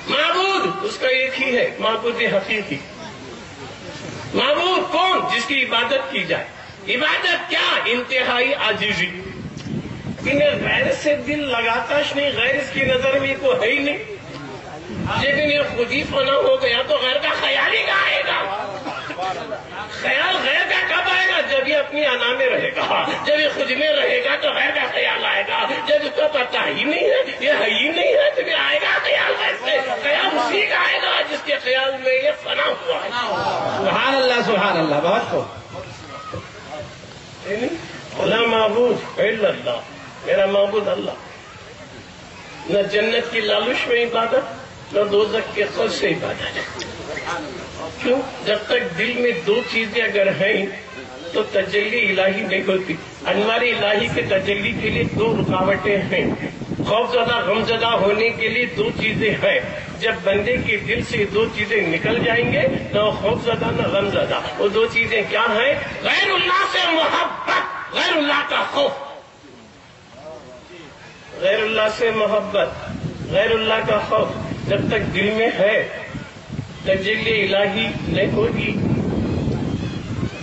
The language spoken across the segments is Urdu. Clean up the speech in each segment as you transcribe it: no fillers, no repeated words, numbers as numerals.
معبود اس کا ایک ہی ہے، معبود حقیقی۔ معبود کون؟ جس کی عبادت کی جائے۔ عبادت کیا؟ انتہائی عاجزی۔ انہیں غیر سے دل لگاتا نہیں، غیر اس کی نظر میں کوئی ہے ہی نہیں، لیکن یہ خود ہی فنا ہو گیا تو غیر کا خیال ہی کہاں آئے گا؟ خیال غیر کا کب آئے گا؟ جب یہ اپنی انا میں رہے گا، جب یہ خود میں رہے گا تو غیر کا خیال آئے گا۔ جب اس کو پتہ ہی نہیں ہے، یہ ہے ہی نہیں ہے، تو پھر آئے گا خیال غیر سے؟ خیال اسی کا آئے گا جس کے خیال میں یہ فنا ہوا ہے۔ سبحان اللہ سبحان اللہ، بہت خوب۔ لا معبود الا اللہ، میرا معبود اللہ۔ نہ جنت کی لالچ میں عبادت، نہ دوزخ کے خوف سے عبادت۔ کیوں؟ جب تک دل میں دو چیزیں اگر ہیں تو تجلی الہی نہیں ہوتی۔ انوار الہی کے تجلی کے لیے دو رکاوٹیں ہیں۔ خوف زدہ غم زدہ ہونے کے لیے دو چیزیں ہیں۔ جب بندے کے دل سے دو چیزیں نکل جائیں گے، نہ خوف زدہ نہ غم زدہ۔ وہ دو چیزیں کیا ہیں؟ غیر اللہ سے محبت، غیر اللہ کا خوف۔ غیر اللہ سے محبت، غیر اللہ کا خوف جب تک دل میں ہے، تجلی الہی نہیں ہوگی۔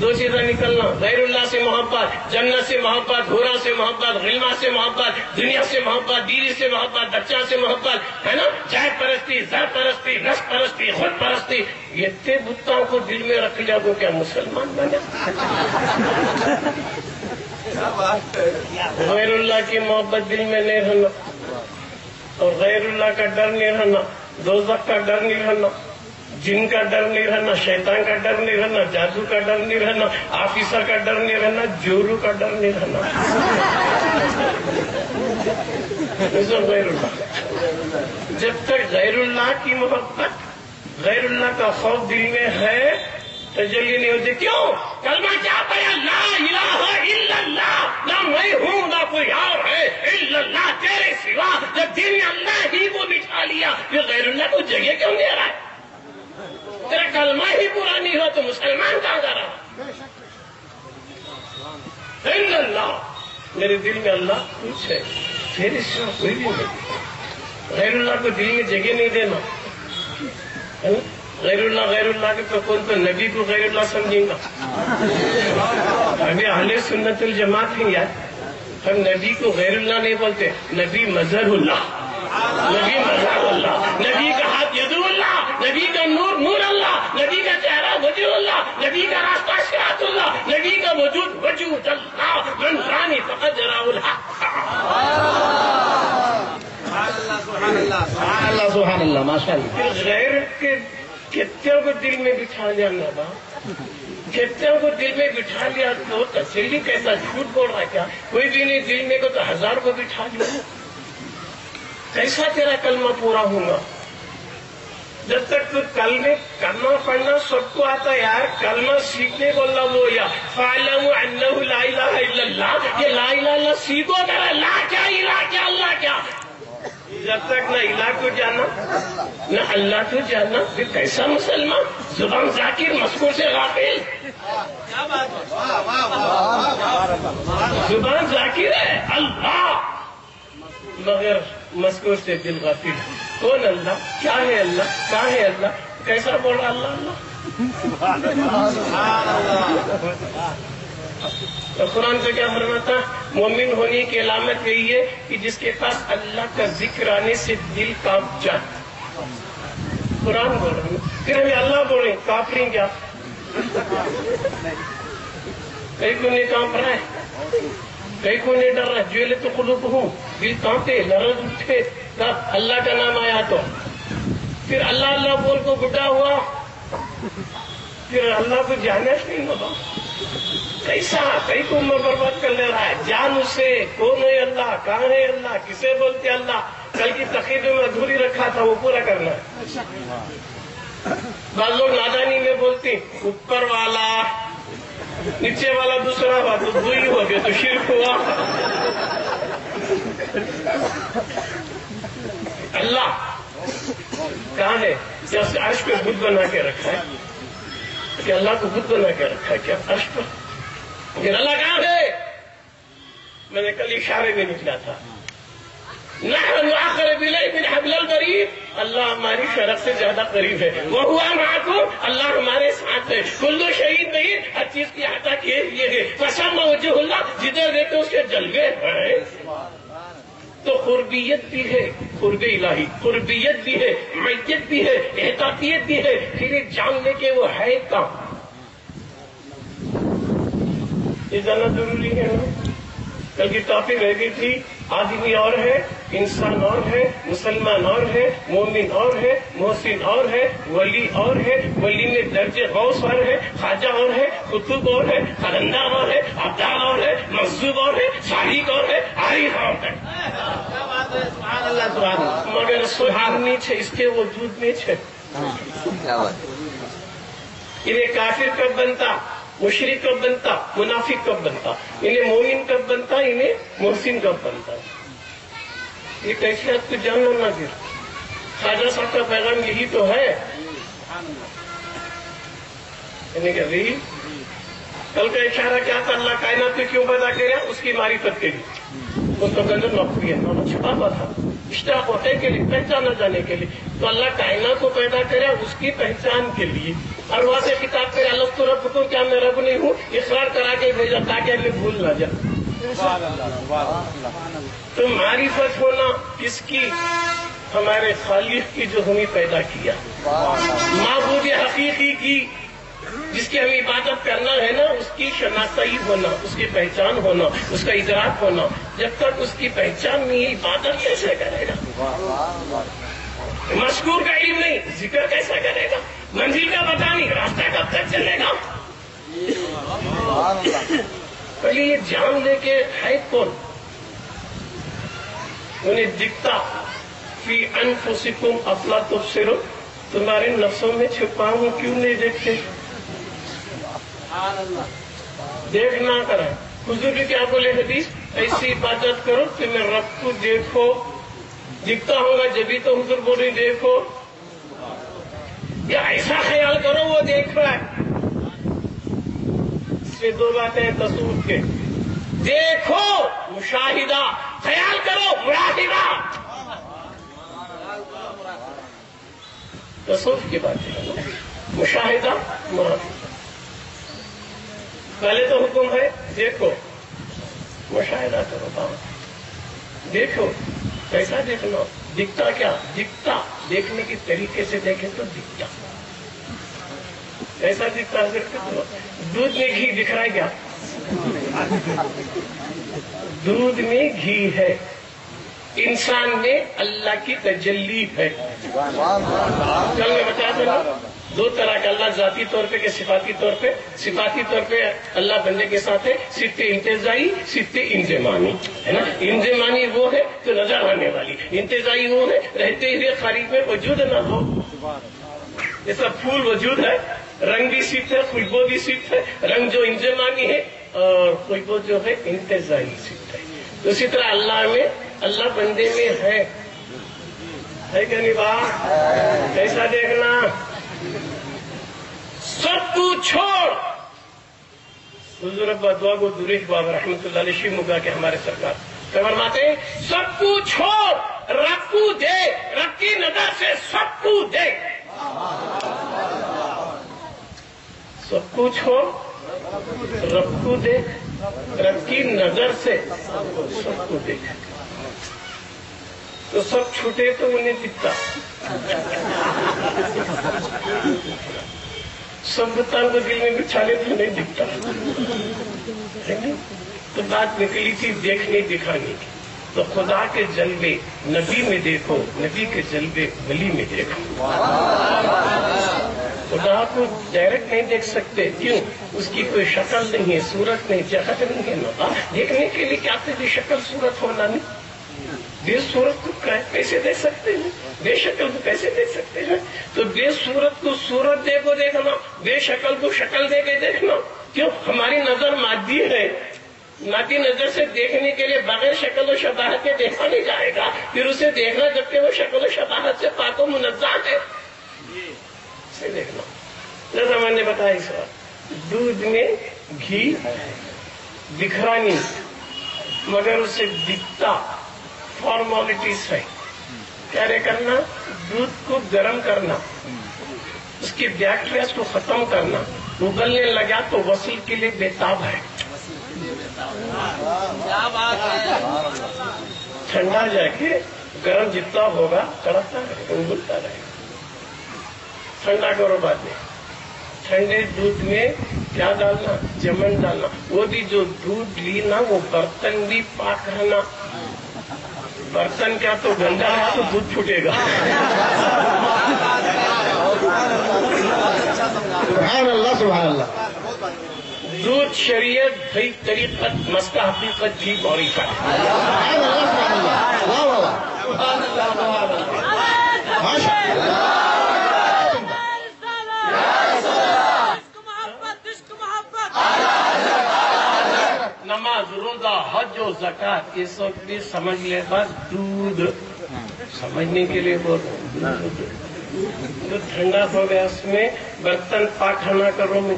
دو چیزیں نکلنا، غیر اللہ سے محبت، جنت سے محبت، حورا سے محبت، غلما سے محبت، دنیا سے محبت، بیوی سے محبت، بچہ سے محبت، ہے نا؟ چائے پرستی، زر پرستی، نس پرستی، خود پرستی، یہ تے بتوں کو دل میں رکھ لیا تو کیا مسلمان بنے؟ غیر اللہ کی محبت دل میں نہیں رہنا، اور غیر اللہ کا ڈر نہیں رہنا، دوزخ کا ڈر نہیں رہنا، جن کا ڈر نہیں رہنا، شیطان کا ڈر نہیں رہنا، جادو کا ڈر نہیں رہنا، آفیسر کا ڈر نہیں رہنا، جورو کا ڈر نہیں رہنا۔ غیر اللہ، جب تک غیر اللہ کی محبت، غیر اللہ کا خوف دل میں ہے، تجلی نہیں ہوتی۔ کیوں؟ کلمہ کیا پڑھا؟ لا الہ الا اللہ، نہ میں ہوں نہ کوئی اور ہے، الا اللہ، تیرے سوا۔ جب دل میں اللہ ہی کو بٹھا لیا، یہ غیر اللہ کو جگہ کیوں دے رہا ہے؟ تیرا کلمہ ہی پورا نہیں ہوا تو مسلمان کہاں جا رہا؟ الا اللہ، میرے دل میں اللہ کچھ ہے، تیرے سوا کوئی بھی نہیں۔ غیر اللہ کو دل میں جگہ نہیں دینا، ہے نا؟ غیر اللہ کے تو کون تو نبی کو غیر اللہ سمجھیں گا؟ ابھی اہل سنت الجماعت ہیں یار، ہم نبی کو غیر اللہ نہیں بولتے، نبی مظہر اللہ، نبی مظہر اللہ، نبی کا ہاتھ ید اللہ، نبی کا نور نور اللہ، نبی کا چہرہ وجہ اللہ، نبی کا راستہ صراط اللہ، نبی کا وجود وجود اللہ، من رانی فقد جرا الحق۔ سبحان اللہ سبحان اللہ، ماشاء اللہ۔ پھر غیر کے کتوں کو دل میں بٹھا لیا نا، کتوں کو دل میں بٹھا لیا تو تسلی کیسا؟ جھوٹ بول رہا ہے کیا؟ کوئی بھی نہیں، دل میں کو تو ہزار کو بٹھا لیا، کیسا تیرا کلمہ پورا ہوگا؟ جب تک تو کلمہ پڑھنا سب کو آتا ہے یار، کلمہ سیکھنے کو اللہ بولیا فَاعْلَمُوا أَنَّهُ لَا إِلَهَ إِلَّا اللَّهُ، یہ لا الہ الا سیکھو کرا، لا کیا الہ کیا اللہ کیا۔ جب تک نہ الہ کو جانا نہ اللہ کو جانا، پھر کیسا مسلمان؟ زبان ذاکر مذکور سے غافل، زبان ذاکر ہے اللہ مگر مذکور سے دل غافل۔ کون اللہ؟ کیا ہے اللہ؟ کہاں ہے اللہ؟ کیسا بول رہا اللہ تو قرآن سے کیا فرماتا؟ مومن ہونے کی علامت یہی ہے کہ جس کے پاس اللہ کا ذکر آنے سے دل کانپ جائے۔ قرآن بول رہے ہیں، پھر ہمیں اللہ بول رہے ہیں، کافریں کیا؟ کئی کو نہیں کانپ رہا ہے، کئی کو نہیں ڈر رہا ہے، جویلے تو قلوب ہوں، دل کانپے لرز اٹھے تب اللہ کا نام آیا تو پھر اللہ اللہ بول کو بڈا ہوا، پھر اللہ کو جانا ہی نہیں ہوگا۔ کیسا کئی کو میں برباد کر لے رہا ہے، جان اسے کون ہے اللہ، کہاں ہے اللہ، کسے بولتے اللہ۔ کل کی تقریر میں ادھوری رکھا تھا، وہ پورا کرنا ہے۔ بعض لوگ نادانی میں بولتے اوپر والا، نیچے والا دوسرا ہوا تو دو ہی ہو گیا تو شرک ہوا۔ اللہ کہاں ہے؟ کیا عرش پہ بت بنا کے رکھا ہے؟ کہ اللہ کو بت بنا کے رکھا ہے کیا عرش پر؟ پھر اللہ کہاں ہے؟ میں نے کل اشارے میں نکلا تھا، نحن اقرب الیہ من حبل الورید، اللہ ہماری شرف سے زیادہ قریب ہے. وہ ہوا معکم, اللہ ہمارے ساتھ ہے. کلو شہید نہیں, ہر چیز کی عطا کیے ہوئے ہے. فسم وجہ اللہ, جدھر دیکھتے اس کے جلوے ہیں. تو قربیت بھی ہے, قرب الہی, قربیت بھی ہے, میت بھی ہے, احتیاطیت بھی ہے. پھر یہ جان لے کہ وہ ہے کہاں, یہ جاننا ضروری ہے نا. کل کی ٹاپک رہ گئی تھی, آدمی اور ہے, انسان اور ہے, مسلمان اور ہے, مومن اور ہے, محسن اور ہے, ولی اور ہے. ولی میں درجے غوث اور ہے, خواجہ اور ہے, قطب اور ہے, قلندر اور ہے, عبدال اور ہے, مجذوب اور ہے, صالح اور ہے, عارف اور ہے. سبحان اللہ سبحان اللہ. مگر سبحان نیچ ہے, اس کے وجود نیچ ہے. انہیں کافر کب بنتا, مشرک کب بنتا, منافق کب بنتا, انہیں مومن کب بنتا, انہیں محسن کب بنتا. یہ کیفیت کو جاننا نہ پھر. خواجہ صاحب کا پیغام یہی تو ہے. یعنی کہ کل کا اشارہ کیا تھا, اللہ کائنات کو کیوں پیدا کرے, اس کی معرفت کے لیے. وہ تو گندر نوکری ہے, چھپا ہوا تھا, اشتراک ہوتے کے لیے, پہچانا جانے کے لیے. تو اللہ کائنات کو پیدا کرے اس کی پہچان کے لیے. اور وہاں سے کتاب کرے, اللہ تو رب کو, کیا میں رب نہیں ہوں, اقرار کرا کے بھیجا تاکہ ہمیں بھول نہ جائے. تو معرفت ہونا کس کی, ہمارے خالق کی جو ہمیں پیدا کیا, معبود حقیقی کی جس کی ہمیں عبادت کرنا ہے نا, اس کی شناسائی ہونا, اس کی پہچان ہونا, اس کا ادراک ہونا. جب تک اس کی پہچان نہیں, عبادت کیسے کرے گا؟ مذکور کا علم نہیں, ذکر کیسا کرے گا؟ منزل کا پتہ نہیں, راستہ کب تک چلے گا؟ پہلے یہ جان لے کے ہے کون. انہیں دکھتا فی انفسکم افلا تبصرون, تمہارے نفسوں میں چھپا ہوں, کیوں نہیں دیکھتے؟ دیکھنا کرا. حضور بھی کیا بولے حدیث, ایسی عبادت کرو کہ میں رب کو دیکھو. دکھتا ہوگا جبھی تو حضور بولے دیکھو, یا ایسا خیال کرو وہ دیکھ رہا ہے. اس میں دو باتیں ہیں تصوف کے, دیکھو مشاہدہ, خیال کرو مراقبہ. تصوف کی باتیں ہیں, مشاہدہ مراقبہ. پہلے تو حکم ہے دیکھو, مشاہدہ کرو, دیکھو. کیسا دیکھنا, دکھتا کیا, دکھتا دیکھنے کے طریقے سے دیکھے تو دکھتا. کیسا دکھتا ہے, دودھ میں گھی دکھ رہا ہے کیا؟ دودھ میں گھی ہے, انسان میں اللہ کی تجلی ہے. کل میں بتا دوں نا, دو طرح کا اللہ, ذاتی طور پہ کہ صفاتی طور پہ. صفاتی طور پہ اللہ بندے کے ساتھ ہے, صفت انتزاعی, صفت انضمامی ہے نا. انضمامی وہ ہے تو نظر آنے والی, انتزاعی وہ ہے رہتے ہوئے قریب میں وجود نہ ہو. جیسا پھول وجود ہے, رنگ بھی صفت ہے, خوشبو بھی صفت ہے. رنگ جو انضمامی ہے اور خوشبو جو ہے انتزاعی صفت ہے. تو اسی طرح اللہ میں, اللہ بندے میں ہے کہ نہیں بات؟ کیسا دیکھنا, سب کو چھوڑ. حضور ابا دعا کو دوریش بابا رحمۃ اللہ علیہ شیخ مگا کے ہمارے سرکار فرماتے ہیں, سب کو چھوڑ رب کو دے, رب کی نظر سے سب کو دے. سب کو چھوڑ رب کو دے, رب کی نظر سے سب کو دیکھ. تو سب چھوٹے تو انہیں دکھتا, سب بتان کو دل میں بچھا لے تو نہیں دکھتا. تو بات نکلی تھی دیکھنے دکھانے کی. تو خدا کے جلوے نبی میں دیکھو, نبی کے جلوے ولی میں دیکھو. خدا کو ڈائریکٹ نہیں دیکھ سکتے, کیوں؟ اس کی کوئی شکل نہیں ہے, صورت نہیں, جگہ نہیں ہے. دیکھنے کے لیے کیا تھی شکل صورت ہونا نہیں. بے صورت کو کیسے دیکھ سکتے ہیں, بے شکل کو کیسے دیکھ سکتے ہیں؟ تو بے صورت کو صورت دے کو دیکھنا, بے شکل کو شکل دے کے دیکھنا. کیوں؟ ہماری نظر مادی ہے, مادی نظر سے دیکھنے کے لیے بغیر شکل و شباہت کے دیکھا نہیں جائے گا. پھر اسے دیکھنا جبکہ وہ شکل و شباہت سے پاک و منزہ ہے, اسے دیکھنا. جیسا میں نے بتایا اس وقت, دودھ میں گھی دکھ رہا نہیں, مگر اسے دکھتا, فارمالٹیز ہے. کیا کرنا؟ دودھ کو گرم کرنا، اس کی بیکٹیریاز کو ختم کرنا، ابلنے لگا تو وصل کے لیے بےتاب ہے. کیا بات ہے. ٹھنڈا جا کے گرم جتنا ہوگا کڑکتا رہے گا، ابلتا رہے گا. ٹھنڈا کرو بعد میں. ٹھنڈے دودھ میں کیا ڈالنا؟ جمن ڈالنا. وہ بھی جو دودھ لی نا وہ برتن بھی پاک رہنا. برتن کیا تو گندا ہے تو دودھ پھوٹے گا. سبحان اللہ سبحان اللہ. دودھ شریعت بھائی طریقت مسئلہ حقیقت بھی غوری کا. سبحان اللہ سبحان اللہ. واہ واہ واہ. ماشاء اللہ. نماز، روزہ، حج و زکات یہ سب بھی سمجھ لے. بس دودھ سمجھنے کے لیے بول رہا ہوں. دودھ ٹھنڈا ہو گیا، اس میں برتن پاک نہ کرو. میں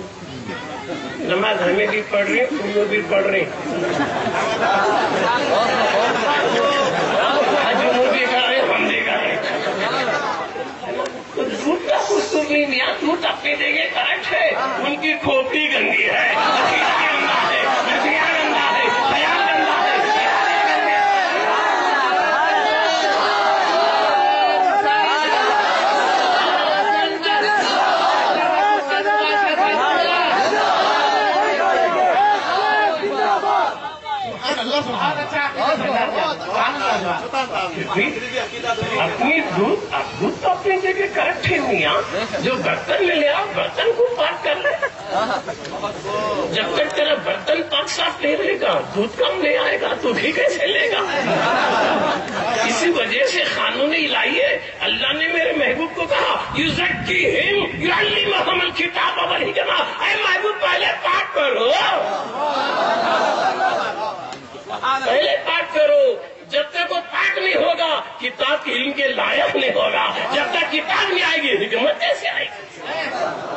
نماز ہمیں بھی پڑھ رہی ہوں، تم لوگ بھی پڑھ رہی. حج بھی کر رہے ہم بھی کر رہے. دودھ کا کچھ تو نہیں دیا. دودھ اپنی جگہ کریکٹ ہے. ان کی کھوپڑی گندی ہے، گندا ہے، گندا ہے، خیال گندا ہے. اپنی دودھ تو اپنی جگہ کریکٹ ہے میاں. جو برتن میں لیا برتن کو پاک کر لے. جب تک تیرا برتن پاک صاف نہیں رہے گا دودھ کم نہیں آئے گا تو بھی کیسے لے گا. اسی وجہ سے قانون الہی ہے. اللہ نے میرے محبوب کو کہا یزکیہم یعلمہم الکتاب والحکمہ. اے محبوب پہلے پاک کرو، پہلے پاک کرو. جب تک وہ پاک نہیں ہوگا کتاب کے علم کے لائق نہیں ہوگا. جب تک کتاب نہیں آئے گی حکمت کیسے آئے گی؟